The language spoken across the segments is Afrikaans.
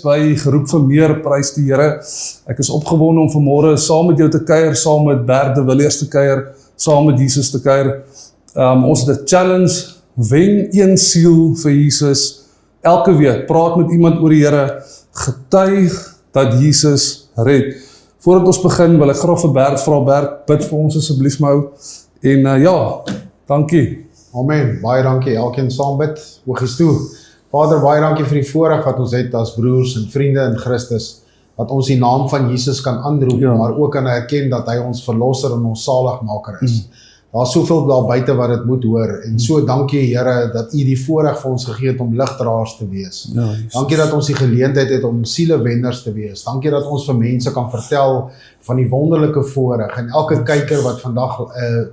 by Geroep vir Meer, prys die Here. Ek is opgewonde om vanmôre saam met jou te kuier, saam met Bert de Villiers te kuier, saam met Jesus te kuier. Ons het 'n challenge, wen een siel vir Jesus. Elke week, praat met iemand oor die Here, getuig dat Jesus red. Voordat ons begin, wil ek graag vir Bert vra, Bert, bid vir ons asseblief my ou. En ja, dankie. Amen, baie dankie, elkeen saam bid, oogies toe. Vader, baie dankie vir die voorreg wat ons het as broers en vriende in Christus, dat ons die naam van Jesus kan aanroep, maar ook kan erken dat hy ons verlosser en ons zaligmaker is. Daar is soveel daar buite wat dit moet hoor, en so dankie Here dat u die voorreg vir ons gegee het om ligdraers te wees. Dankie dat ons die geleentheid het om sielewenders te wees. Dankie dat ons vir mense kan vertel van die wonderlike voorreg, en elke kyker wat vandag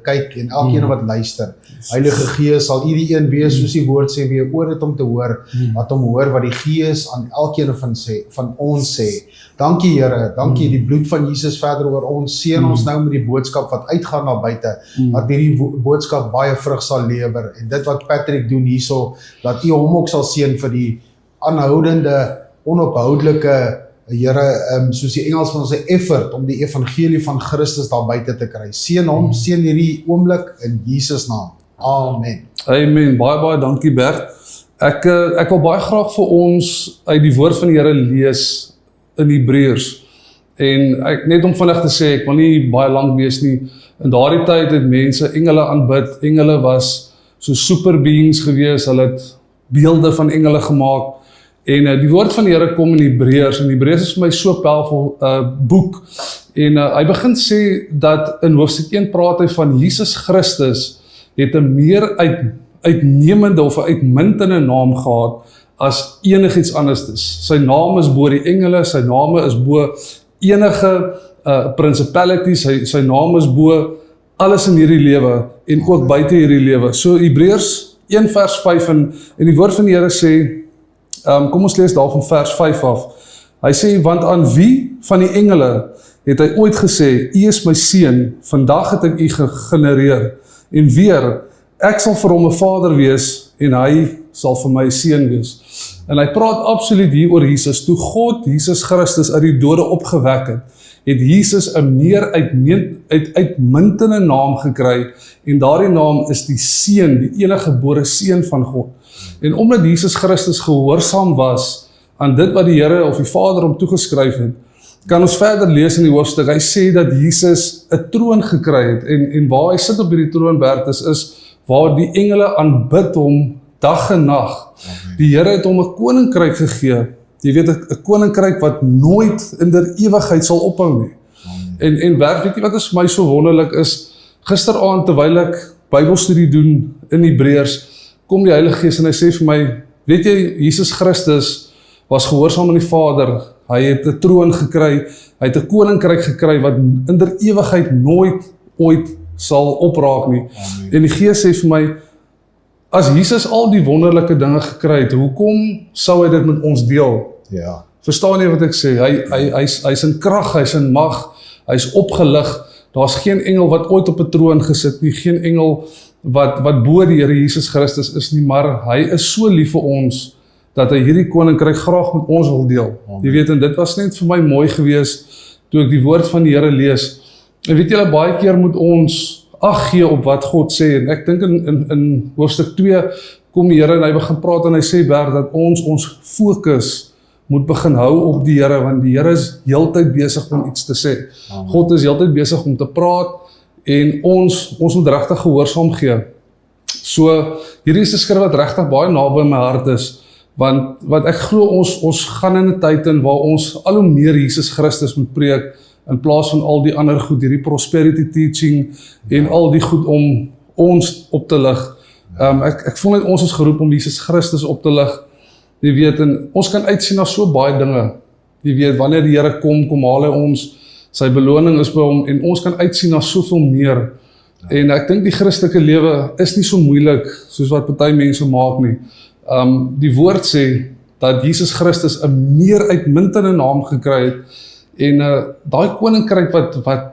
kyk, en elkeen wat luister. Heilige Gees, sal u die een wees, soos die woord sê, wie oor het om te hoor, wat om hoor wat die Gees aan elkeen van ons sê. Dankie Here, dankie die bloed van Jesus verder oor ons, seën ons nou met die boodskap wat uitgaan na buite, dat hierdie boodskap baie vrug sal lewer, en dit wat Patrick doen hierso, dat u hom ook sal seën vir die aanhoudende, onophoudelike, Here, soos die Engels van sê, effort, om die evangelie van Christus daar buite te kry. Seën hom, seën hierdie oomblik, in Jesus naam. Amen. Amen, baie dankie Bert. Ek wil baie graag vir ons uit die woord van die Here lees in Hebreërs. En net om vinnig te sê, ek wil nie baie lang wees nie, in daardie tyd het mense engele aanbid, engele was so super beings gewees, hulle het beelde van engele gemaak, en die woord van die Here kom in Hebreërs, en Hebreërs is vir my so 'n powerful boek, en hy begin sê dat in hoofstuk 1 praat hy van Jesus Christus het 'n meer uitnemende of 'n uitmuntende naam gehad as enigiets anders is. Sy naam is bo die engele, sy naam is bo enige principalities, sy naam is bo alles in hierdie lewe en ook buite hierdie lewe. So Hebreërs 1 vers 5 en die woord van die Here sê, kom ons lees daar van vers 5 af. Hy sê, want aan wie van die engele het hy ooit gesê, u is my seun, vandag het ek u gegenereer, en weer, ek sal vir hom 'n vader wees, en hy sal vir my seun wees. En hy praat absoluut hier oor Jesus. Toe God Jesus Christus uit die dode opgewek het Jesus 'n meer uitmuntende naam gekry, en daardie naam is die seun, die enige gebore seun van God. En omdat Jesus Christus gehoorsaam was aan dit wat die Here of die Vader hom toegeskryf het, kan ons verder lees in die hoofstuk. Hy sê dat Jesus 'n troon gekry het, en waar hy sit op hierdie troon, Bert, is waar die engele aanbid hom dag en nag. Die Here het hom 'n koninkryk gegee, jy weet, 'n koninkryk wat nooit in der ewigheid sal ophou nie. En Bert, weet jy wat is my so wonderlik is, gisteraand terwyl ek Bybelstudie doen in Hebreërs, kom die Heilige Gees en hy sê vir my, weet jy, Jesus Christus was gehoorsaam aan die Vader, hy het 'n troon gekry, hy het 'n koninkryk gekry wat in der ewigheid nooit ooit sal opraak nie. En die Gees sê vir my, as Jesus al die wonderlike dinge gekry het, hoekom sou hy dit met ons deel? Ja. Verstaan jy wat ek sê? Hy's in krag, hy's in mag, hy's opgelig, daar's geen engel wat ooit op 'n troon gesit nie, geen engel wat bo die Here Jesus Christus is nie, maar hy is so lief vir ons, dat hy hierdie koninkryk graag met ons wil deel. Jy weet, en dit was net vir my mooi gewees, toe ek die woord van die Here lees. En weet julle, baie keer moet ons ag gee op wat God sê, en ek dink in hoofstuk 2 kom die Here en hy begin praat, en hy sê, Bert, dat ons fokus moet begin hou op die Here, want die Here is heeltyd besig om iets te sê. God is heeltyd besig om te praat, en ons moet regtig gehoorsaam gee. So, hierdie is 'n skrif wat regtig baie naby my hart is, want ek glo ons gaan in 'n tyd in waar ons al hoe meer Jesus Christus moet preek, in plaas van al die ander goed, hierdie prosperity teaching, en al die goed om ons op te lig. Ek voel net ons is geroep om Jesus Christus op te lig, jy weet, en ons kan uitsien na so baie dinge, jy weet, wanneer die Here kom haal hy ons, sy beloning is by hom, en ons kan uitsien na soveel meer, en ek dink die Christelike lewe is nie so moeilik, soos wat party mense maak nie. Die woord sê, dat Jesus Christus 'n meer uitmuntende naam gekry het, en daai koninkryk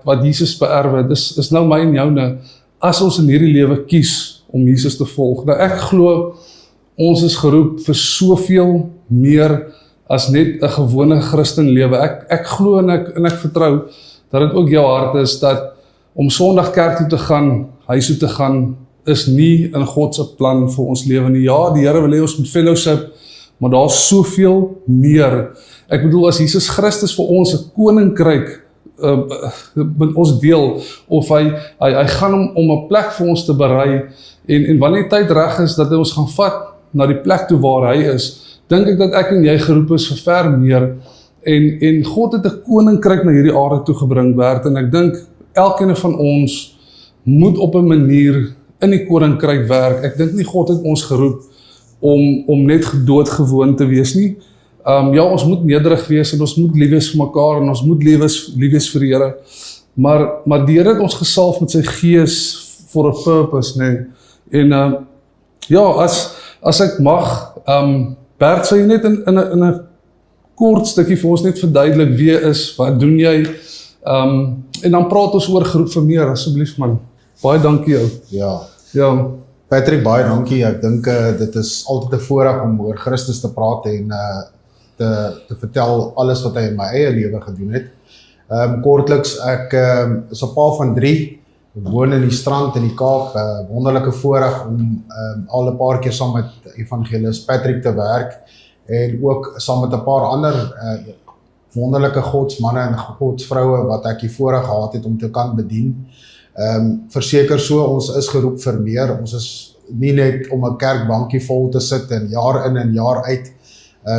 wat Jesus beerwe, is nou my en joune, as ons in hierdie lewe kies om Jesus te volg. Nou ek glo, ons is geroep vir soveel meer as net 'n gewone Christen lewe. Ek glo en ek vertrou dat dit ook jou hart is dat om Sondag kerk toe te gaan, huis toe te gaan, is nie in God se plan vir ons lewe nie. Ja, die Here wil hê ons moet fellowship, maar daar's soveel meer. Ek bedoel, as Jesus Christus vir ons 'n koninkryk met ons deel, of hy gaan om 'n plek vir ons te berei, en wanneer die tyd reg is, dat hy ons gaan vat na die plek toe waar hy is, dink ek dat ek en jy geroep is vir ver meer, en God het 'n koninkryk na hierdie aarde toe gebring, Bert, en ek dink, elkeen van ons moet op 'n manier in die koninkryk werk. Ek dink nie God het ons geroep om net doodgewoon te wees nie. Ja, ons moet nederig wees en ons moet lief wees vir mekaar en ons moet lief wees vir die Here. Maar die Here het ons gesalf met sy gees for a purpose, nee. En ja, as ek mag, Bert, sal jy net in 'n kort stukkie vir ons net verduidelik wie is, wat doen jy? En dan praat ons oor geroep vir meer, asseblief man. Baie dankie jou. Ja. Patrick, baie dankie. Ek dink dit is altyd 'n voorreg om oor Christus te praat en te vertel alles wat hy in my eie lewe gedoen het. Kortliks, ek is 'n pa van 3, woon in die strand in die Kaap, wonderlike voorreg om al 'n paar keer saam met evangelis Patrick te werk en ook saam met 'n paar ander wonderlike godsmanne en godsvroue wat ek die voorreg gehad het om te kan bedien. Verseker so, ons is geroep vir meer. Ons is nie net om 'n kerkbankie vol te sit en jaar in en jaar uit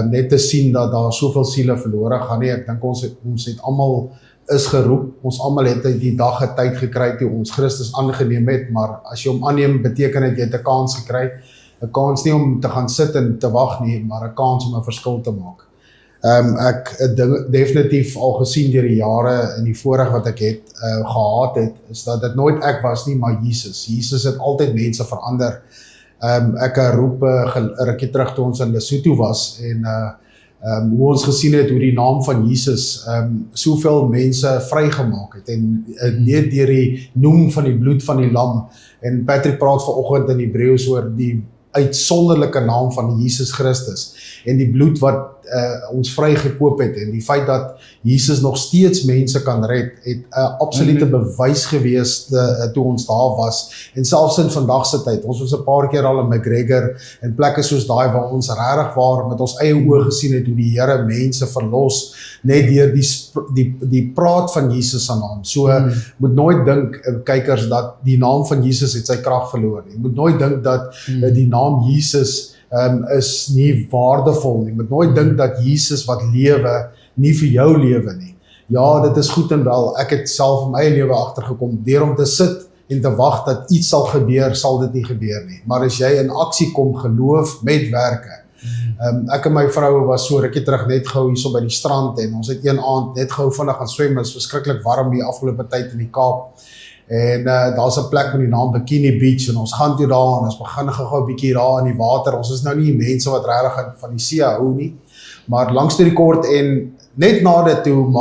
net te sien dat daar soveel siele verlore gaan nie. Ek dink ons het almal is geroep. Ons almal het die dag 'n tyd gekry toe ons Christus aangeneem het, maar as jy hom aanneem, beteken dit jy het 'n kans gekry. 'n Kans nie om te gaan sit en te wag nie, maar 'n kans om 'n verskil te maak. Ek het definitief al gesien deur die jare en die voorreg wat ek het gehad het, is dat dit nooit ek was nie, maar Jesus. Jesus het altyd mense verander. Ek roep 'n rukkie terug toe ons in Lesotho was en hoe ons gesien het hoe die naam van Jesus soveel mense vrygemaak het en net deur die noem van die bloed van die lam. En Patrick praat vanoggend in Hebreëus oor die uitsonderlike naam van Jesus Christus en die bloed wat ons vrygekoop het en die feit dat Jesus nog steeds mense kan red, het 'n absolute bewys gewees toe ons daar was en selfs in vandag se tyd. Ons was 'n paar keer al in McGregor en plekke soos daai waar ons regtig waar met ons eie oë gesien het hoe die Here mense verlos net deur die praat van Jesus se naam. So moet nooit dink kykers dat die naam van Jesus het sy krag verloor nie. Moet nooit dink dat die naam Jesus is nie waardevol nie. Moet nooit dink dat Jesus wat lewe nie vir jou lewe nie. Ja, dit is goed en wel. Ek het self in my eie lewe agtergekom deur om te sit en te wag dat iets sal gebeur, sal dit nie gebeur nie. Maar as jy in aksie kom, geloof met werke. Ek en my vrou was so rukkie terug net gou hierso by die strand en ons het een aand net gou vinnig gaan swem. Dit is verskriklik warm die afgelope tyd in die Kaap. En daar's 'n plek met die naam Bikini Beach en ons gaan toe daar en ons begin gou 'n bietjie daar in die water. Ons is nou nie mense wat regtig van die see hou nie, maar langs die kort en net na dit toe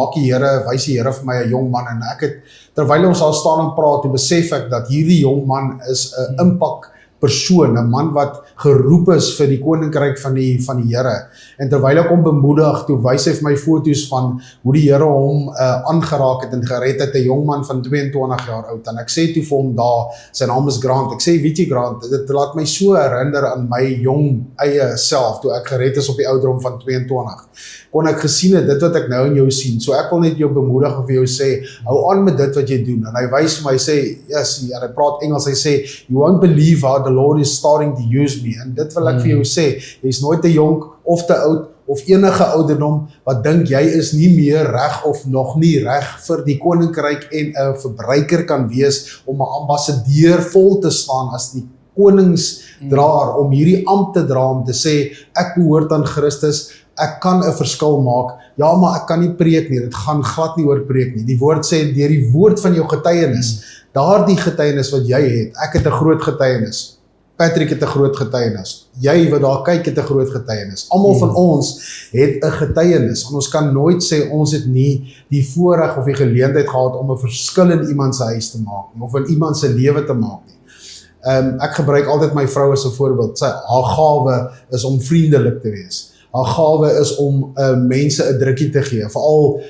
wys die Here vir my 'n jong man en ek het terwyl ons al staan en praat, toe besef ek dat hierdie jong man is 'n impak persoon, 'n man wat geroep is vir die koninkryk van die Here. En terwyl ek hom bemoedig, toe wys hy vir my foto's van hoe die Here hom aangeraak het en gered het, 'n jong man van 22 jaar oud. En ek sê toe vir hom daar, sy naam is Grant. Ek sê, weet jy Grant, dit laat my so herinner aan my jong eie self toe ek gered is op die ouderdom van 22. Kon ek gesien het dit wat ek nou in jou sien. So ek wil net jou bemoedig of vir jou sê, hou aan met dit wat jy doen. En hy wys vir my, hy sê, yes, en hy praat Engels, hy sê, you won't believe how the Lord is starting to use me. En dit wil ek vir jou sê, jy is nooit te jonk of te oud of enige ouderdom wat dink jy is nie meer reg of nog nie reg vir die koninkryk en 'n verbruiker kan wees om 'n ambassadeur vol te staan as die koningsdraer om hierdie ampt te dra om te sê ek behoort aan Christus, ek kan 'n verskil maak. Ja, maar ek kan nie preek nie. Dit gaan glad nie oor preek nie. Die woord sê deur die woord van jou getuienis, daardie getuienis wat jy het. Ek het 'n groot getuienis. Patrick het 'n groot getuienis. Jy wat daar kyk het 'n groot getuienis. Almal van ons het 'n getuienis. En ons kan nooit sê ons het nie die voorreg of die geleentheid gehad om 'n verskil in iemand se huis te maak nie, of in iemand se lewe te maak nie. Ek gebruik altyd my vrou as 'n voorbeeld. Haar gawe is om vriendelik te wees. Haar gawe is om mense 'n drukkie te gee, veral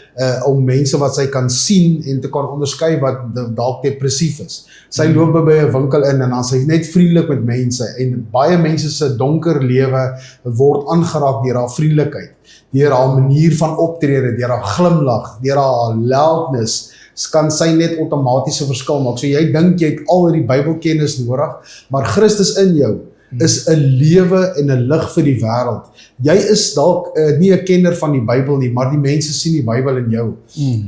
om mense wat sy kan sien en te kan onderskei wat dalk depressief is. Sy loop by 'n winkel in en dan sy net vriendelik met mense en baie mense se donker lewe word aangeraak deur haar vriendelikheid, deur haar manier van optrede, deur haar glimlag, deur haar loudness, kan sy net outomaties 'n verskil maak. So jy dink jy het al hierdie Bybelkennis nodig, maar Christus in jou is 'n lewe en 'n lig vir die wêreld. Jy is dalk nie 'n kenner van die Bybel nie, maar die mense sien die Bybel in jou.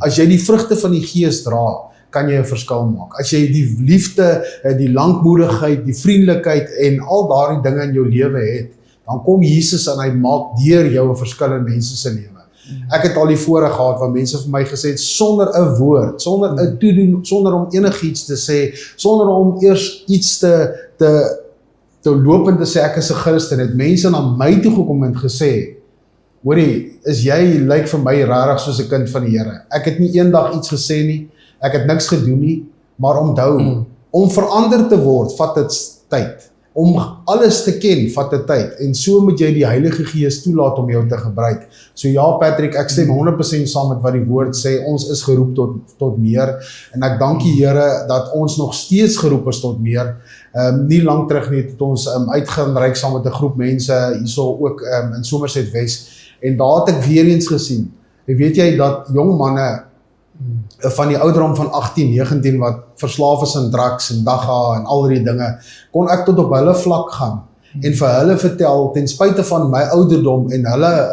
As jy die vrugte van die Gees dra, kan jy 'n verskil maak. As jy die liefde, die lankmoedigheid, die vriendelikheid en al daardie dinge in jou lewe het, dan kom Jesus en hy maak deur jou 'n verskil in mense se lewe. Ek het al die voorreg gehad waar mense vir my gesê het, sonder 'n woord, sonder 'n toedoen, sonder om enigiets te sê, sonder om eers iets te loop en te sê ek is 'n Christen, het mense na my toe gekom en gesê, hoorie, jy lyk vir my rarig soos 'n kind van die Here. Ek het nie eendag iets gesê nie, ek het niks gedoen nie, maar onthou, om verander te word, vat dit tyd. Om alles te ken, vat dit tyd. En so moet jy die Heilige Gees toelaat om jou te gebruik. So ja, Patrick, ek stem 100% saam met wat die woord sê, ons is geroep tot meer, en ek dank die Here dat ons nog steeds geroep is tot meer. Nie lang terug nie, het ons uitgaan reik saam met 'n groep mense, hierso ook in Somerset West, en daar het ek weer eens gesien, weet jy dat jong manne, van die ouderdom van 18, 19 wat verslaaf is aan drugs en dagga en al die dinge, kon ek tot op hulle vlak gaan en vir hulle vertel, ten spyte van my ouderdom en hulle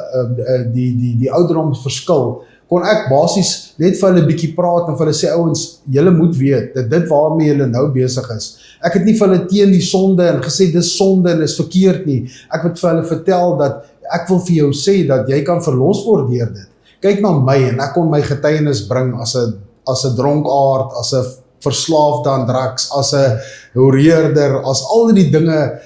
die ouderdomsverskil, kon ek basies net vir hulle bietjie praat en vir hulle sê, ouens, julle moet weet, dat dit waarmee julle nou besig is. Ek het nie vir hulle teen die sonde en gesê, dis sonde en is verkeerd nie. Ek het vir hulle vertel dat, ek wil vir jou sê, dat jy kan verlos word deur dit. Kyk na my en ek kon my getuienis bring as 'n dronkaard, as 'n verslaafde aan drugs, as 'n horeerder, as al die dinge,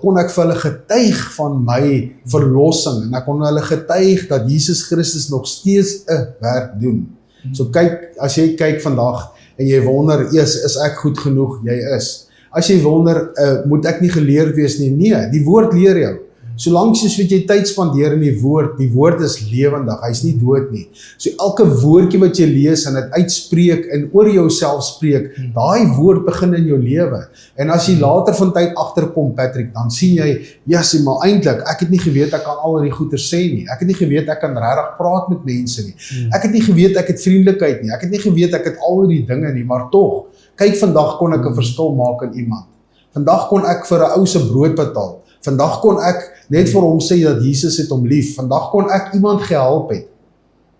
kon ek vir hulle getuig van my verlossing en ek kon hulle getuig dat Jesus Christus nog steeds 'n werk doen. So kyk, as jy kyk vandag en jy wonder, is ek goed genoeg? Jy is. As jy wonder, moet ek nie geleerd wees nie? Nee, die woord leer jou. Solank soos wat jy tyd spandeer in die woord is lewendig, hy's nie dood nie. So elke woordjie wat jy lees en dit uitspreek en oor jouself spreek, daai woord begin in jou lewe. En as jy later van tyd agterkom, Patrick, dan sien jy, yes, maar eintlik, ek het nie geweet ek kan al die goeie sê nie. Ek het nie geweet ek kan regtig praat met mense nie. Ek het nie geweet ek het vriendelikheid nie. Ek het nie geweet ek het al die dinge nie, maar tog, kyk, vandag kon ek 'n verskil maak in iemand. Vandag kon ek vir 'n ou se brood betaal. Vandag kon ek net vir hom sê dat Jesus het hom lief. Vandag kon ek iemand gehelp het.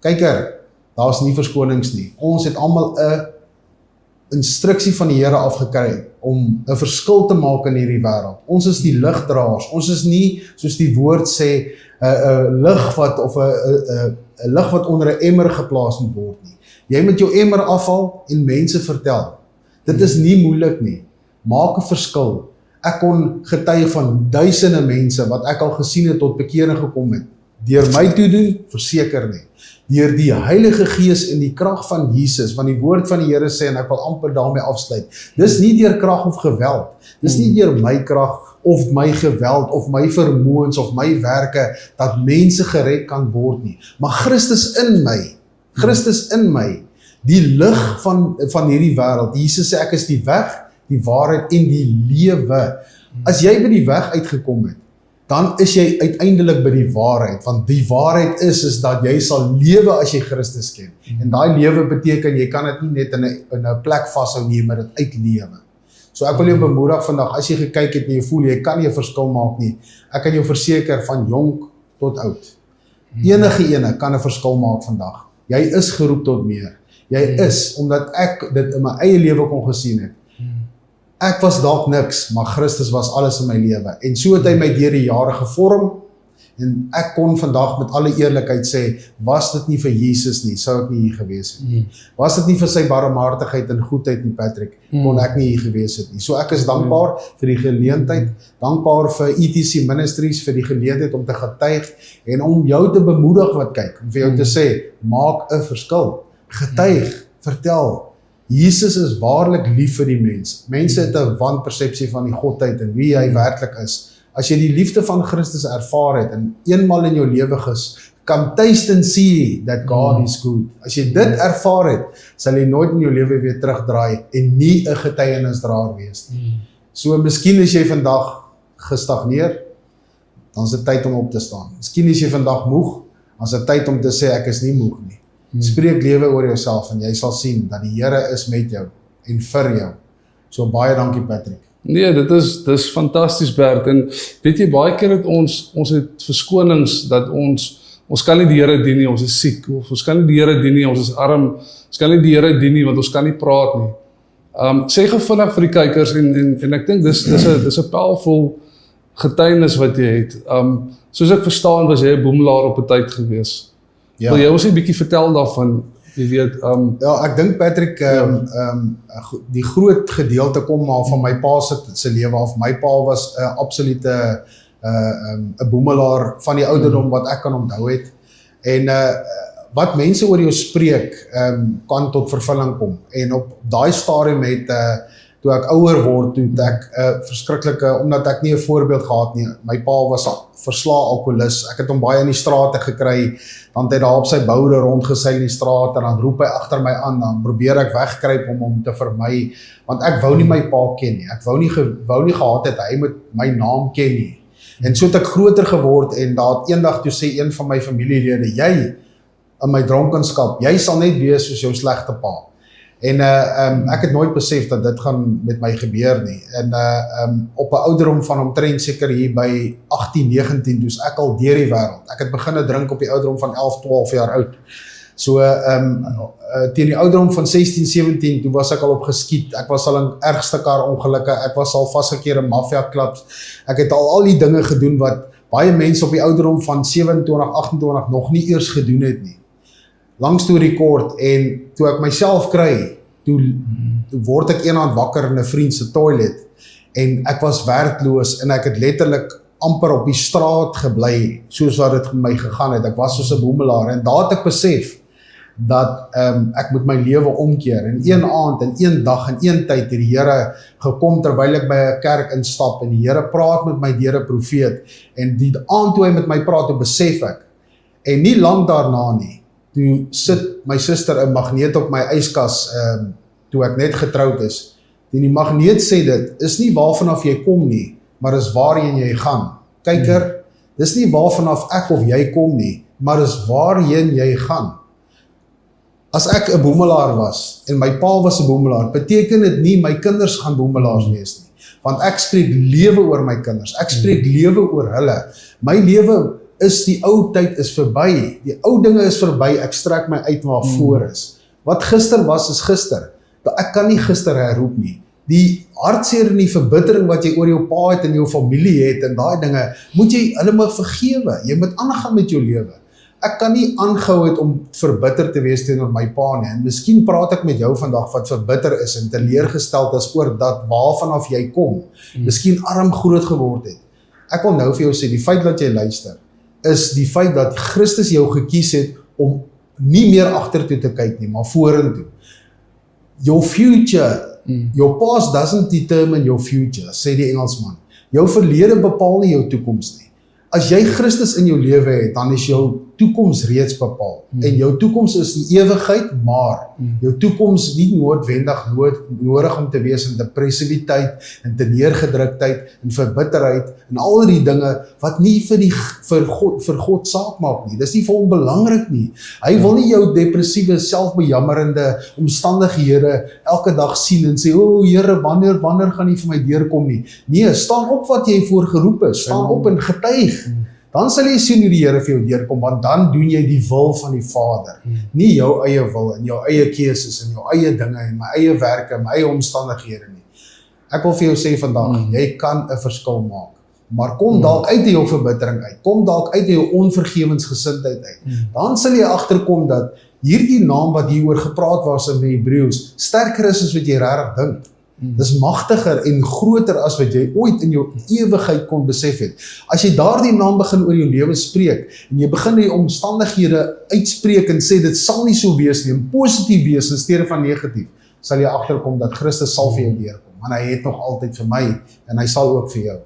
Kyker, daar's nie verskonings nie. Ons het almal 'n instruksie van die Here afgekry om 'n verskil te maak in hierdie wêreld. Ons is die ligdraers. Ons is nie, soos die woord sê, 'n lig wat onder 'n emmer geplaas moet word nie. Jy moet jou emmer afhaal en mense vertel. Dit is nie moeilik nie. Maak 'n verskil. Ek kon getuig van duisende mense wat ek al gesien het tot bekering gekom het. Deur my toedoen, verseker nie. Deur die Heilige Gees en die krag van Jesus, want die woord van die Here sê, en ek wil amper daarmee afsluit, dis nie deur krag of geweld, dis nie deur my krag of my geweld of my vermoëns of my werke dat mense gered kan word nie, maar Christus in my, die lig van hierdie wêreld. Jesus sê, ek is die weg, die waarheid en die lewe. As jy by die weg uitgekom het, dan is jy uiteindelik by die waarheid, want die waarheid is dat jy sal lewe as jy Christus ken. En daai lewe beteken, jy kan dit nie net in 'n plek vashou nie, maar dit uitlewe. So ek wil jou bemoedig vandag, as jy gekyk het en jy voel, jy kan nie 'n verskil maak nie, ek kan jou verseker, van jonk tot oud. Enige ene kan 'n verskil maak vandag. Jy is geroep tot meer. Jy is, omdat ek dit in my eie lewe kon gesien het. Ek was dalk niks, maar Christus was alles in my lewe. En so het hy my deur die jare gevorm, en ek kon vandag met alle eerlikheid sê, was dit nie vir Jesus nie, sou ek nie hier gewees het nie. Was dit nie vir sy barmhartigheid en goedheid nie, Patrick, kon ek nie hier gewees het nie. So ek is dankbaar vir die geleentheid, dankbaar vir ETC Ministries, vir die geleentheid om te getuig, en om jou te bemoedig wat kyk, om vir jou te sê, maak 'n verskil, getuig, vertel. Jesus is waarlik lief vir die mens. Mense het 'n wanpersepsie van die godheid en wie hy werklik is. as jy die liefde van Christus ervaar het en eenmal in jou lewe kan taste and see that God is good. As jy dit ervaar het, sal jy nooit in jou lewe weer terugdraai en nie 'n getuienisdraer wees nie. So miskien is jy vandag gestagneer, dan is dit tyd om op te staan. Miskien is jy vandag moeg, dan is dit tyd om te sê ek is nie moeg nie. Spreek lewe oor jouself en jy sal sien dat die Here is met jou en vir jou. So baie dankie Patrick. Nee, dis fantasties Bert, en weet jy, baie keer het ons het verskonings dat ons kan nie die Here dien nie, ons is siek, of ons kan nie die Here dien nie, ons is arm, ons kan nie die Here dien nie, want ons kan nie praat nie. Sê gou vinnig vir die kykers, en ek dink dis 'n powerful getuienis wat jy het. Soos ek verstaan, was jy 'n boemelaar op 'n tyd gewees. Ja. Wil jy ons 'n bietjie vertel daarvan? Jy weet, Ja, ek dink Patrick, die groot gedeelte kom maar van my pa se lewe af. My pa was 'n absolute 'n boemelaar van die ouderdom wat ek kan onthou het. En wat mense oor jou spreek, kan tot vervulling kom. En op daai stadium het toe ek ouer word, toe het ek verskriklike, omdat ek nie 'n voorbeeld gehad nie. My pa was verslae alkoholist. Ek het hom baie in die strate gekry. Dan het hy daar op sy boude rondgeseil in die straat en dan roep hy agter my aan, dan probeer ek wegkruip om hom te vermy, want ek wou nie my pa ken nie. Ek wou nie gehad het hy moet my naam ken nie. En so het ek groter geword en daar het eendag toe sê een van my familielede, jy in my dronkenskap, jy sal net wees soos jou slegte pa. En ek het nooit besef dat dit gaan met my gebeur nie. En op 'n ouderdom van omtrent seker hier by 18, 19, toe's ek al deur die wêreld. Ek het begin drink op die ouderdom van 11, 12 jaar oud. So teen die ouderdom van 16, 17, toe was ek al opgeskiet. Ek was al in ergste kar ongelukke, ek was al vasgekeer in maffia-klubs. Ek het al die dinge gedoen wat baie mense op die ouderdom van 27, 28 nog nie eers gedoen het nie. Lang storie kort, en toe ek myself kry, toe word ek eendag wakker in 'n vriend se toilet, en ek was werkloos, en ek het letterlik amper op die straat gebly, soos wat dit met my gegaan het. Ek was soos 'n boemelaar, en daar het ek besef, dat ek moet my lewe omkeer, en een aand, en een dag, en een tyd, het die Here gekom, terwyl ek by 'n kerk instap, en die Here praat met my deur 'n profeet, en die aand toe hy met my praat, toe besef ek, en nie lang daarna nie, toe sit my suster 'n magneet op my yskas, toe ek net getroud is, en die magneet sê dit, is nie waarvanaf jy kom nie, maar is waarheen jy gaan. Kyker, dis nie waarvanaf ek of jy kom nie, maar is waarheen jy gaan. As ek 'n boemelaar was, en my pa was 'n boemelaar, beteken dit nie my kinders gaan boemelaars wees nie, want ek spreek lewe oor my kinders, ek spreek lewe oor hulle. My lewe is, die ou tyd is verby, die ou dinge is verby, ek strek my uit waar voor is. Wat gister was, is gister. Ek kan nie gister herroep nie. Die hartseer en die verbittering wat jy oor jou pa het en jou familie het en daai dinge, moet jy hulle maar vergewe. Jy moet aangaan met jou lewe. Ek kan nie aangehou het om verbitter te wees teenoor my pa nie. En miskien praat ek met jou vandag wat verbitter is en teleurgesteld is oor dat waarvanaf jy kom, miskien arm groot geword het. Ek wil nou vir jou sê, die feit dat jy luister, is die feit dat Christus jou gekies het om nie meer agtertoe te kyk nie, maar vorentoe. Your future, your past doesn't determine your future, sê die Engelsman. Jou verlede bepaal nie jou toekoms nie. As jy Christus in jou lewe het, dan is jou toekoms reeds bepaal. En jou toekoms is die ewigheid, maar jou toekoms nie noodwendig nodig om te wees in depressiwiteit, en teneergedruktheid, en verbitterheid, en al die dinge wat nie vir God saak maak nie. Dis nie vir hom belangrik nie. Hy wil nie jou depressiewe, selfbejammerende omstandighede elke dag sien en sê, o Here, wanneer gaan U vir my deurkom nie. Nee, staan op wat jy voor geroep is, staan op en getuig. Dan sal jy sien hoe die Here vir jou deurkom, want dan doen jy die wil van die Vader. Nie jou eie wil, en jou eie keuses, en jou eie dinge, en my eie werke, en my eie omstandighede nie. Ek wil vir jou sê vandag, jy kan 'n verskil maak. Maar kom dalk uit jou verbittering uit, kom dalk uit jou onvergewensgesindheid uit. Dan sal jy agterkom dat hierdie naam wat hieroor gepraat was in die Hebreëus, sterker is as wat jy regtig dink. Dis magtiger en groter as wat jy ooit in jou ewigheid kon besef het. As jy daardie naam begin oor jou lewe spreek, en jy begin die omstandighede uitspreek en sê dit sal nie so wees nie, en positief wees in steede van negatief, sal jy agterkom dat Christus sal vir jou deurkom, want hy het nog altyd vir my, en hy sal ook vir jou.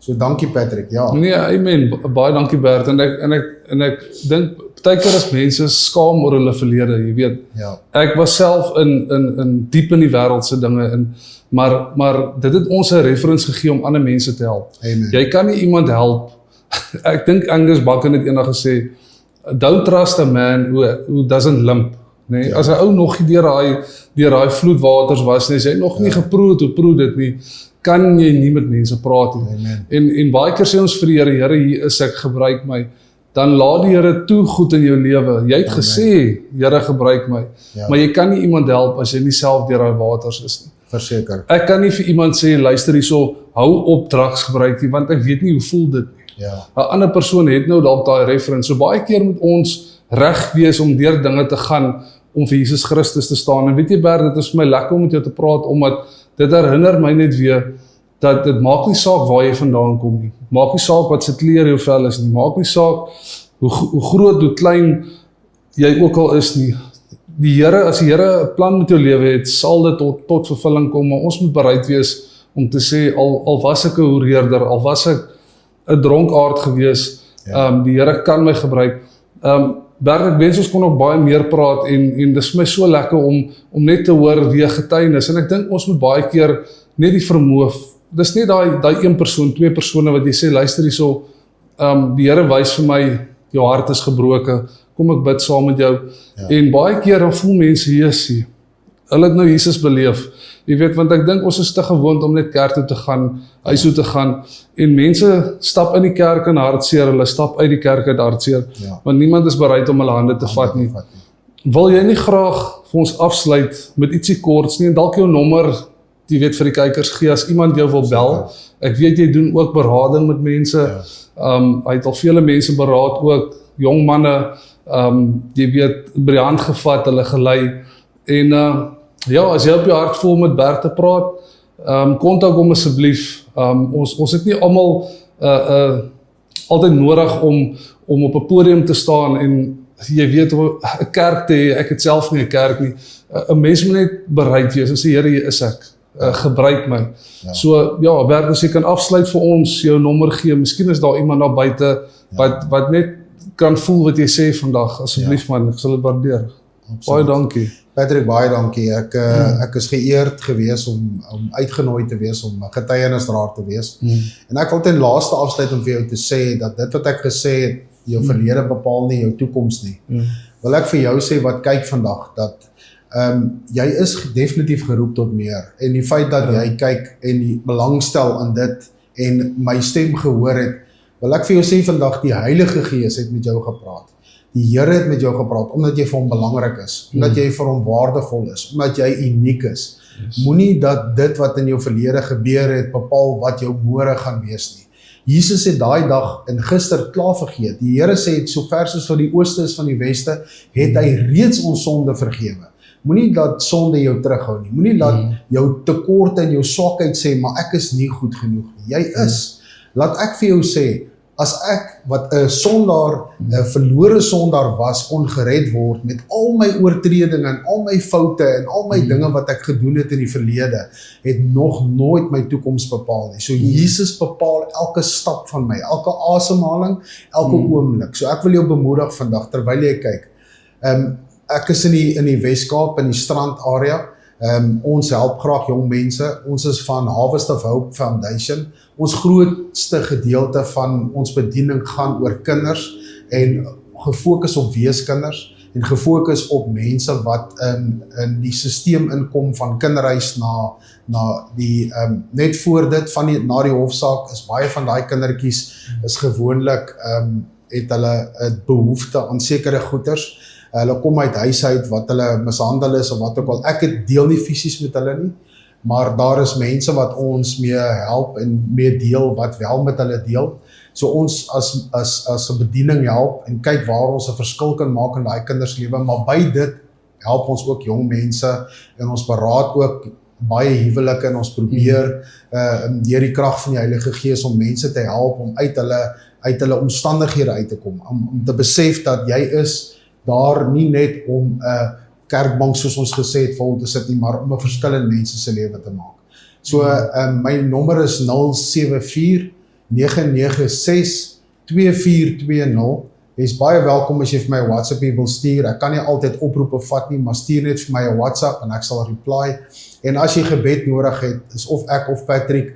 So dankie Patrick, ja. Nee, amen. Baie dankie Bert. En ek dink baie keer as mense skaam oor hulle verlede, jy weet. Ja. Ek was self in diep in die wêreldse dinge maar dit het ons 'n reference gegee om ander mense te help. Amen. Jy kan nie iemand help. Ek dink Angus Bakken het eendag gesê, don't trust a man who doesn't limp. Nee, as 'n ou nog nie deur daai vloedwaters was nie, as hy nog nie geproe dit nie, kan jy nie met mense praat nie. Amen. En baie keer sê ons vir die Here, hier is ek, gebruik my. Dan laat die Here toe goed in jou lewe. Jy het gesê, Here gebruik my. Ja. Maar jy kan nie iemand help as jy nie self deur daai waters is nie. Verseker. Ek kan nie vir iemand sê, luister hierso, hou op drugs gebruik nie, want ek weet nie hoe voel dit nie. Ja. 'n Ander persoon het nou dalk daai reference. So baie keer moet ons reg wees om deur dinge te gaan om vir Jesus Christus te staan. En weet jy Bert, dit is vir my lekker om met jou te praat, omdat dit herinner my net weer dat dit maak nie saak waar jy vandaan kom nie. Maak nie saak wat se kleur jou vel is nie. Maak nie saak hoe groot, hoe klein jy ook al is nie. As die Here 'n plan met jou lewe het, sal dit tot vervulling kom, maar ons moet bereid wees om te sê, al was ek 'n hoereerder, al was ek 'n dronkaard gewees, die Here kan my gebruik. Bert, ek wens ons kon nog baie meer praat en dis vir my so lekker om net te hoor wie getuienis, en ek dink ons moet baie keer net die vermoë, dis nie daai een persoon, twee persone wat jy sê, luister hierso, die Here wys vir my, jou hart is gebroken, kom ek bid saam met jou, en baie keer dan voel mense, Jesusie, hulle het nou Jesus beleef, jy weet, want ek dink ons is te gewoond om net kerk toe te gaan, huis toe te gaan, en mense stap in die kerk in hartseer, hulle stap uit die kerk uit hartseer, want niemand is bereid om hulle hande te vat nie. Wil jy nie graag vir ons afsluit met ietsie korts nie, en dalk jou nommer, jy weet, vir die kykers gee, as iemand jou wil bel, ek weet jy doen ook berading met mense, hy het al vele mense beraad ook, jong manne, jy weet, by die hand gevat, hulle gelei, en as jy op jou hart voel met Bert te praat, kontak hom asseblief, ons het nie almal altyd nodig om op 'n podium te staan, en jy weet, 'n kerk te hê, ek het self nie 'n kerk nie, 'n mens moet net bereid wees, en sê, Here, hier is ek, gebruik my. So, Bert, as jy kan afsluit vir ons, jou nommer gee, miskien is daar iemand daar buite, wat net kan voel wat jy sê vandag, asseblief man, ek sal dit waardeer. Baie dankie. Patrick, baie dankie. Ek is geëerd gewees om uitgenooi te wees, om 'n getuienisdraer te wees. En ek wil ten laaste afsluit om vir jou te sê, dat dit wat ek gesê het, jou verlede bepaal nie jou toekoms nie. Wil ek vir jou sê, wat kyk vandag, dat jy is definitief geroep tot meer, en die feit dat jy kyk en die belangstel in dit, en my stem gehoor het, wil ek vir jou sê vandag, die Heilige Gees het met jou gepraat. Die Here het met jou gepraat, omdat jy vir hom belangrik is, omdat jy vir hom waardevol is, omdat jy uniek is. Moenie dat dit wat in jou verlede gebeur het, bepaal wat jou môre gaan wees nie. Jesus het daai dag en gister klaar vergeet. Die Here sê, so ver soos van die ooste is van die weste, het hy reeds ons sonde vergewe. Moenie dat sonde jou terughou nie. Moenie dat jou tekorte en jou swakheid sê, maar ek is nie goed genoeg nie. Jy is. Laat ek vir jou sê, as ek, wat 'n sondaar, 'n verlore sondaar was, kon gered word met al my oortredinge en al my foute en al my dinge wat ek gedoen het in die verlede, het nog nooit my toekoms bepaal nie. So Jesus bepaal elke stap van my, elke asemhaling, elke oomblik. So ek wil jou bemoedig vandag, terwyl jy kyk. Ek is in die Weskaap, in die Strand area. Ons help graag jong mense. Ons is van Harvest of Hope Foundation. Ons grootste gedeelte van ons bediening gaan oor kinders, en gefokus op weeskinders, en gefokus op mense wat in die sisteem inkom, van kinderhuis na die, net voor dit, na die hofsaak, is baie van daai kindertjies, is gewoonlik, het hulle 'n behoefte aan sekere goeders. Hulle kom uit huise uit wat hulle mishandel is, of wat ook al. Ek het deel nie fisies met hulle nie, maar daar is mense wat ons mee help en mee deel, wat wel met hulle deel. So ons as 'n bediening help, en kyk waar ons 'n verskil kan maak in daai kinders lewe, maar by dit help ons ook jong mense, en ons beraad ook baie huwelike, en ons probeer deur die krag van die Heilige Gees om mense te help om uit hulle omstandighede uit te kom, om te besef dat jy is daar nie net om 'n kerkbank soos ons gesê het vol te sit nie, maar om 'n verskil in mense se lewe te maak. So my nommer is 074 996 2420. Jy's baie welkom as jy vir my 'n WhatsApp wil stuur. Ek kan nie altyd oproepe vat nie, maar stuur net vir my 'n WhatsApp en ek sal reply. En as jy gebed nodig het, is of ek of Patrick,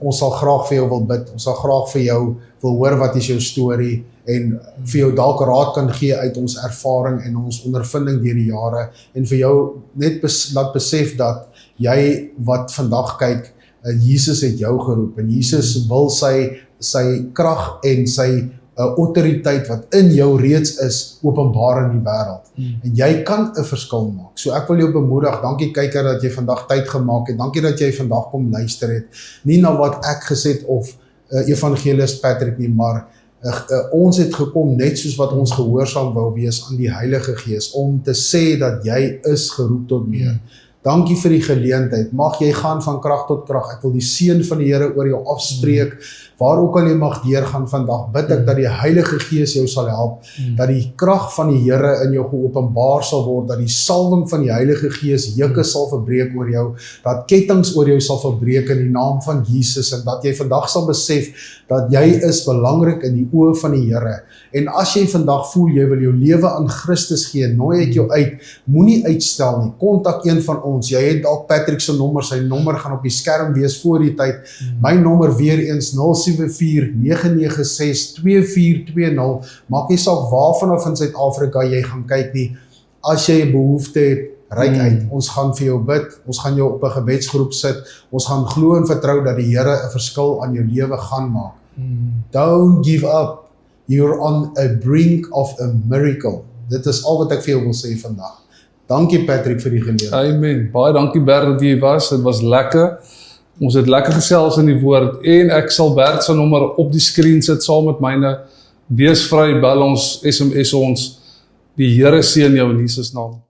ons sal graag vir jou wil bid. Ons sal graag vir jou wil hoor wat is jou storie en vir jou dalk raad kan gee uit ons ervaring en ons ondervinding deur die jare en vir jou net laat besef dat jy wat vandag kyk, Jesus het jou geroep en Jesus wil sy krag en sy autoriteit wat in jou reeds is, openbaar in die wêreld. En jy kan 'n verskil maak. So ek wil jou bemoedig, dankie kyker dat jy vandag tyd gemaak het, dankie dat jy vandag kom luister het, nie na wat ek gesê het of evangelis Patrick nie, maar ons het gekom net soos wat ons gehoorsaam wou wees aan die Heilige Gees, om te sê dat jy is geroep tot meer. Dankie vir die geleentheid, mag jy gaan van krag tot krag, ek wil die seën van die Here oor jou afspreek, waar ook al jy mag deurgaan vandag, bid ek dat die Heilige Gees jou sal help, dat die krag van die Here in jou geopenbaar sal word, dat die salwing van die Heilige Gees juke sal verbreek oor jou, dat kettinge oor jou sal verbreek in die naam van Jesus, en dat jy vandag sal besef, dat jy is belangrik in die oë van die Here, en as jy vandag voel, jy wil jou lewe aan Christus gee, nooi ek jou uit, moenie uitstel nie, kontak een van ons, jy het dalk Patrick se nommer, sy nommer gaan op die skerm wees voor die tyd, my nommer weer eens 074-996-2420, maak nie saak waarvanaf in Suid-Afrika jy gaan kyk nie, as jy 'n behoefte het, reik uit, ons gaan vir jou bid, ons gaan jou op 'n gebedsgroep sit, ons gaan glo en vertrou dat die Here 'n verskil aan jou lewe gaan maak. Don't give up, you're on a brink of a miracle. Dit is al wat ek vir jou wil sê vandag. Dankie Patrick vir die geleentheid. Amen. Baie dankie Bert dat jy was. Dit was lekker. Ons het lekker gesels in die woord en ek sal Bert se nommer op die skerm sit saam met myne. Wees vry, bel ons, SMS ons. Die Here seën jou in Jesus naam.